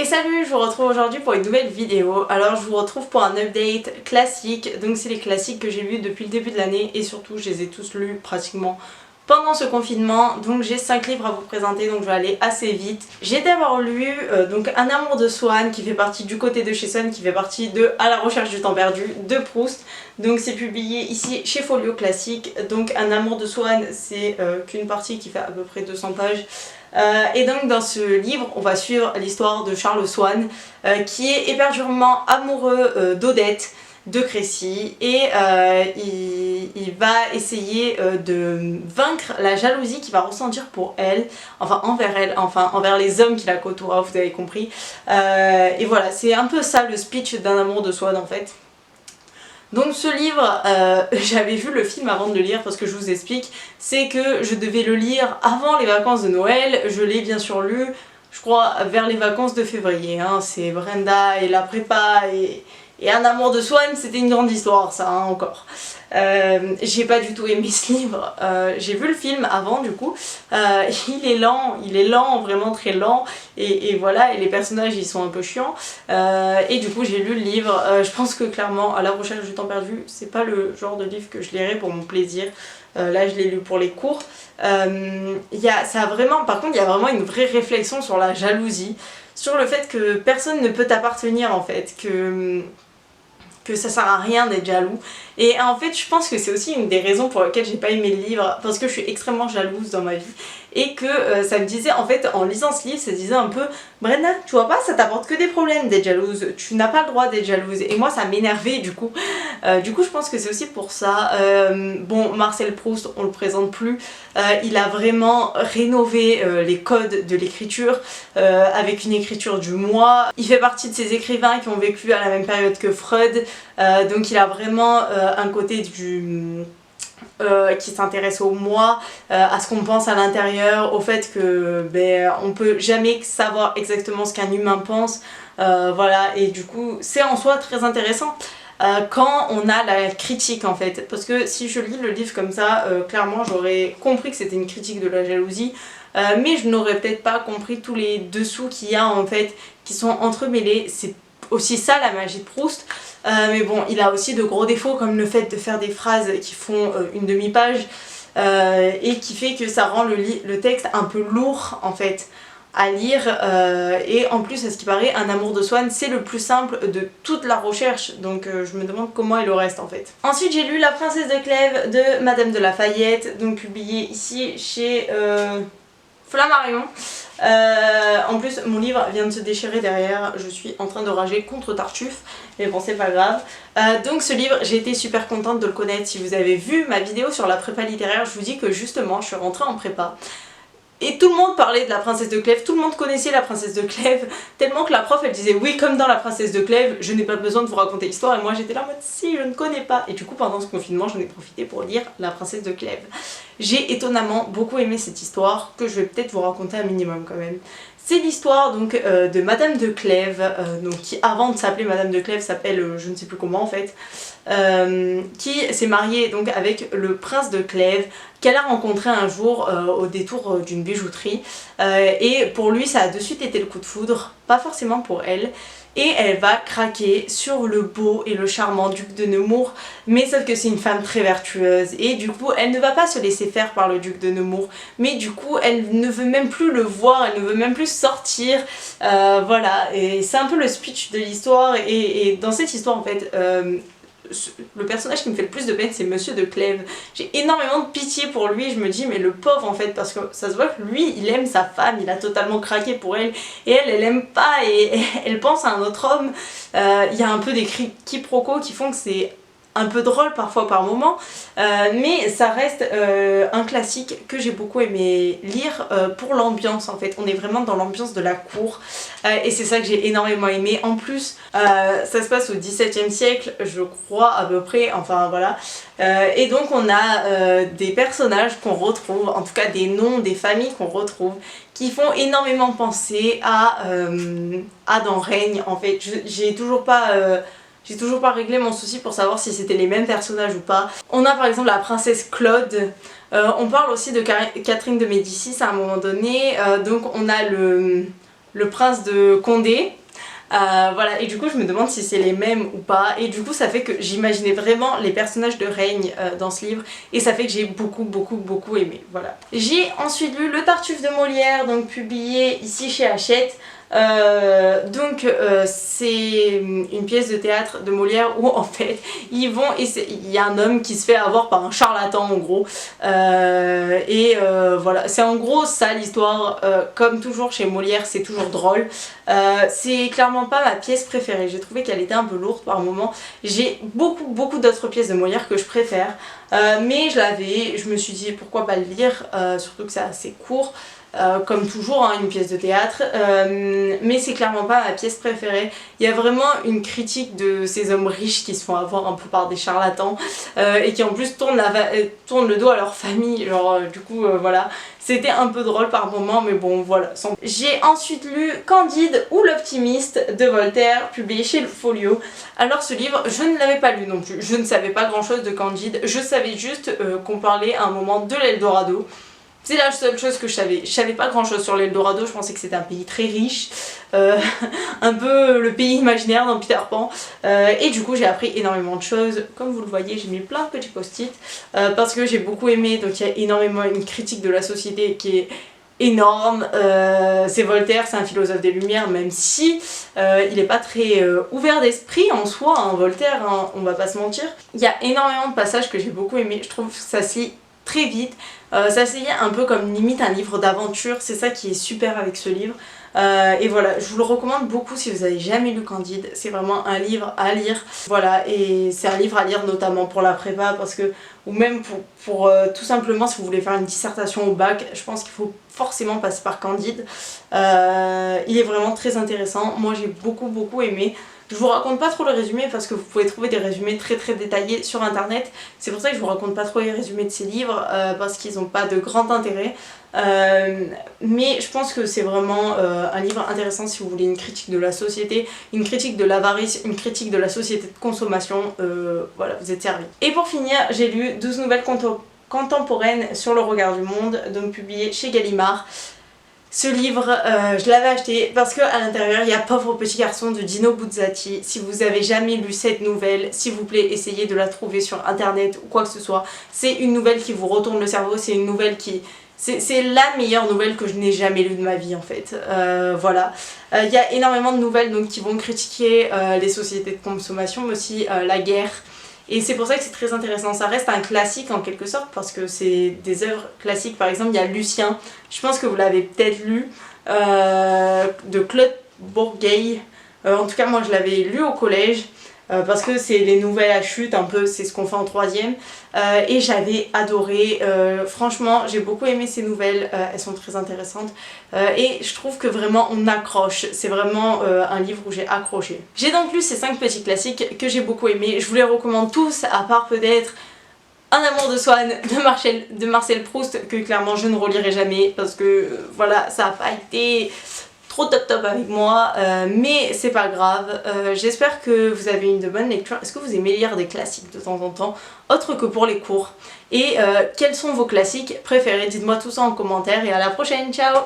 Et salut, je vous retrouve aujourd'hui pour une nouvelle vidéo. Alors je vous retrouve pour un update classique, donc c'est les classiques que j'ai lus depuis le début de l'année et surtout je les ai tous lus pratiquement pendant ce confinement. Donc j'ai 5 livres à vous présenter, donc je vais aller assez vite. J'ai d'abord lu donc Un amour de Swann qui fait partie du côté de chez Swann, qui fait partie de À la recherche du temps perdu de Proust. Donc c'est publié ici chez Folio Classique. Donc Un amour de Swann, c'est qu'une partie qui fait à peu près 200 pages. Et donc dans ce livre on va suivre l'histoire de Charles Swann qui est éperdument amoureux d'Odette de Crécy et il va essayer de vaincre la jalousie qu'il va ressentir pour elle, enfin envers les hommes qui la côtoient, vous avez compris. Et voilà, c'est un peu ça le speech d'Un amour de Swann en fait. Donc ce livre, j'avais vu le film avant de le lire parce que je vous explique, c'est que je devais le lire avant les vacances de Noël, je l'ai bien sûr lu, je crois vers les vacances de février, hein. C'est Brenda et la prépa et Un amour de Swann, c'était une grande histoire ça, hein, encore. J'ai pas du tout aimé ce livre, j'ai vu le film avant du coup, il est lent, vraiment très lent, et voilà, et les personnages ils sont un peu chiants, et du coup j'ai lu le livre. Je pense que clairement À la recherche du temps perdu, c'est pas le genre de livre que je lirais pour mon plaisir, là je l'ai lu pour les cours. Par contre il y a vraiment une vraie réflexion sur la jalousie, sur le fait que personne ne peut t'appartenir en fait, que ça sert à rien d'être jaloux. Et en fait je pense que c'est aussi une des raisons pour lesquelles j'ai pas aimé le livre, parce que je suis extrêmement jalouse dans ma vie et que ça me disait, en fait en lisant ce livre, ça disait un peu Brenda, tu vois pas, ça t'apporte que des problèmes d'être jalouse, tu n'as pas le droit d'être jalouse, et moi ça m'énervait du coup. Je pense que c'est aussi pour ça. Bon, Marcel Proust on le présente plus, il a vraiment rénové les codes de l'écriture avec une écriture du moi. Il fait partie de ces écrivains qui ont vécu à la même période que Freud, donc il a vraiment un côté qui s'intéresse au moi, à ce qu'on pense à l'intérieur, au fait que on peut jamais savoir exactement ce qu'un humain pense, voilà, et du coup c'est en soi très intéressant quand on a la critique en fait, parce que si je lis le livre comme ça, clairement j'aurais compris que c'était une critique de la jalousie, mais je n'aurais peut-être pas compris tous les dessous qu'il y a en fait, qui sont entremêlés. C'est aussi ça la magie de Proust. Mais bon, il a aussi de gros défauts comme le fait de faire des phrases qui font une demi-page et qui fait que ça rend le texte un peu lourd en fait à lire, et en plus à ce qui paraît Un amour de Swann c'est le plus simple de toute la recherche, donc je me demande comment est le reste en fait. Ensuite j'ai lu La princesse de Clèves de Madame de La Fayette, donc publié ici chez Flammarion. En plus mon livre vient de se déchirer derrière, je suis en train de rager contre Tartuffe, mais bon c'est pas grave. Donc ce livre, j'ai été super contente de le connaître. Si vous avez vu ma vidéo sur la prépa littéraire, je vous dis que justement je suis rentrée en prépa et tout le monde parlait de La princesse de Clèves, tout le monde connaissait La princesse de Clèves, tellement que la prof elle disait oui, comme dans La princesse de Clèves, je n'ai pas besoin de vous raconter l'histoire, et moi j'étais là en mode si, je ne connais pas. Et du coup pendant ce confinement j'en ai profité pour lire La princesse de Clèves. J'ai étonnamment beaucoup aimé cette histoire, que je vais peut-être vous raconter un minimum quand même. C'est l'histoire donc de Madame de Clèves, donc qui avant de s'appeler Madame de Clèves s'appelle je ne sais plus comment en fait, qui s'est mariée donc avec le prince de Clèves, qu'elle a rencontré un jour au détour d'une bijouterie, et pour lui ça a de suite été le coup de foudre, pas forcément pour elle, et elle va craquer sur le beau et le charmant duc de Nemours, mais sauf que c'est une femme très vertueuse et du coup elle ne va pas se laisser faire par le duc de Nemours, mais du coup elle ne veut même plus le voir, elle ne veut même plus sortir, voilà, et c'est un peu le speech de l'histoire. Et dans cette histoire en fait, le personnage qui me fait le plus de peine c'est Monsieur de Clèves. J'ai énormément de pitié pour lui, je me dis mais le pauvre en fait, parce que ça se voit que lui il aime sa femme, il a totalement craqué pour elle, et elle aime pas, et elle pense à un autre homme. Il y a un peu des quiproquos qui font que c'est un peu drôle parfois par moment, mais ça reste un classique que j'ai beaucoup aimé lire pour l'ambiance en fait. On est vraiment dans l'ambiance de la cour, et c'est ça que j'ai énormément aimé. En plus ça se passe au XVIIe siècle je crois à peu près, enfin voilà, et donc on a des personnages qu'on retrouve, en tout cas des noms, des familles qu'on retrouve, qui font énormément penser à Adam Règne en fait. J'ai toujours pas réglé mon souci pour savoir si c'était les mêmes personnages ou pas. On a par exemple la princesse Claude, on parle aussi de Catherine de Médicis à un moment donné, donc on a le prince de Condé. Voilà, et du coup je me demande si c'est les mêmes ou pas, et du coup ça fait que j'imaginais vraiment les personnages de règne dans ce livre, et ça fait que j'ai beaucoup aimé, voilà. J'ai ensuite lu Le Tartuffe de Molière, donc publié ici chez Hachette. C'est une pièce de théâtre de Molière où en fait il y a un homme qui se fait avoir par un charlatan en gros, voilà, c'est en gros ça l'histoire. Comme toujours chez Molière, c'est toujours drôle. C'est clairement pas ma pièce préférée, j'ai trouvé qu'elle était un peu lourde par moments. J'ai beaucoup d'autres pièces de Molière que je préfère, mais je me suis dit pourquoi pas le lire, surtout que c'est assez court. Comme toujours, hein, une pièce de théâtre, mais c'est clairement pas ma pièce préférée. Il y a vraiment une critique de ces hommes riches qui se font avoir un peu par des charlatans, et qui en plus tournent le dos à leur famille, genre voilà. C'était un peu drôle par moments, mais bon voilà. J'ai ensuite lu Candide ou l'Optimiste de Voltaire, publié chez le Folio. Alors ce livre, je ne l'avais pas lu non plus, je ne savais pas grand chose de Candide, je savais juste qu'on parlait à un moment de l'Eldorado. C'est la seule chose que je savais pas grand chose sur l'Eldorado, je pensais que c'était un pays très riche, un peu le pays imaginaire dans Peter Pan, et du coup j'ai appris énormément de choses. Comme vous le voyez, j'ai mis plein de petits post-it, parce que j'ai beaucoup aimé, donc il y a énormément une critique de la société qui est énorme. C'est Voltaire, c'est un philosophe des Lumières, même si il n'est pas très ouvert d'esprit en soi, hein, Voltaire, hein, on va pas se mentir. Il y a énormément de passages que j'ai beaucoup aimé, je trouve que ça se lit très vite, ça se lit un peu comme limite un livre d'aventure, c'est ça qui est super avec ce livre. Et voilà, je vous le recommande beaucoup si vous avez jamais lu Candide, c'est vraiment un livre à lire. Voilà, et c'est un livre à lire notamment pour la prépa, parce que, ou même pour tout simplement si vous voulez faire une dissertation au bac, je pense qu'il faut forcément passer par Candide. Il est vraiment très intéressant, moi j'ai beaucoup aimé. Je vous raconte pas trop le résumé parce que vous pouvez trouver des résumés très détaillés sur internet. C'est pour ça que je vous raconte pas trop les résumés de ces livres, parce qu'ils n'ont pas de grand intérêt. Mais je pense que c'est vraiment un livre intéressant si vous voulez une critique de la société, une critique de l'avarice, une critique de la société de consommation. Voilà, vous êtes servis. Et pour finir, j'ai lu 12 nouvelles contemporaines sur le regard du monde, donc publié chez Gallimard. Ce livre, je l'avais acheté parce qu'à l'intérieur il y a Pauvre petit garçon de Dino Buzzati. Si vous avez jamais lu cette nouvelle, s'il vous plaît, essayez de la trouver sur internet ou quoi que ce soit. C'est une nouvelle qui vous retourne le cerveau, c'est une nouvelle qui... C'est la meilleure nouvelle que je n'ai jamais lue de ma vie en fait. Voilà. Il y a énormément de nouvelles donc, qui vont critiquer les sociétés de consommation, mais aussi la guerre. Et c'est pour ça que c'est très intéressant, ça reste un classique en quelque sorte parce que c'est des œuvres classiques. Par exemple il y a Lucien, je pense que vous l'avez peut-être lu, de Claude Bourgueil. En tout cas moi je l'avais lu au collège, parce que c'est les nouvelles à chute un peu, c'est ce qu'on fait en troisième, et j'avais adoré. Franchement j'ai beaucoup aimé ces nouvelles, elles sont très intéressantes, et je trouve que vraiment on accroche, c'est vraiment un livre où j'ai accroché. J'ai donc lu ces 5 petits classiques que j'ai beaucoup aimé, je vous les recommande tous à part peut-être Un amour de Swann de Marcel Proust, que clairement je ne relirai jamais parce que voilà, ça n'a pas été trop top avec moi, mais c'est pas grave. J'espère que vous avez une de bonne lecture. Est-ce que vous aimez lire des classiques de temps en temps, autre que pour les cours? Et quels sont vos classiques préférés? Dites-moi tout ça en commentaire et à la prochaine, ciao!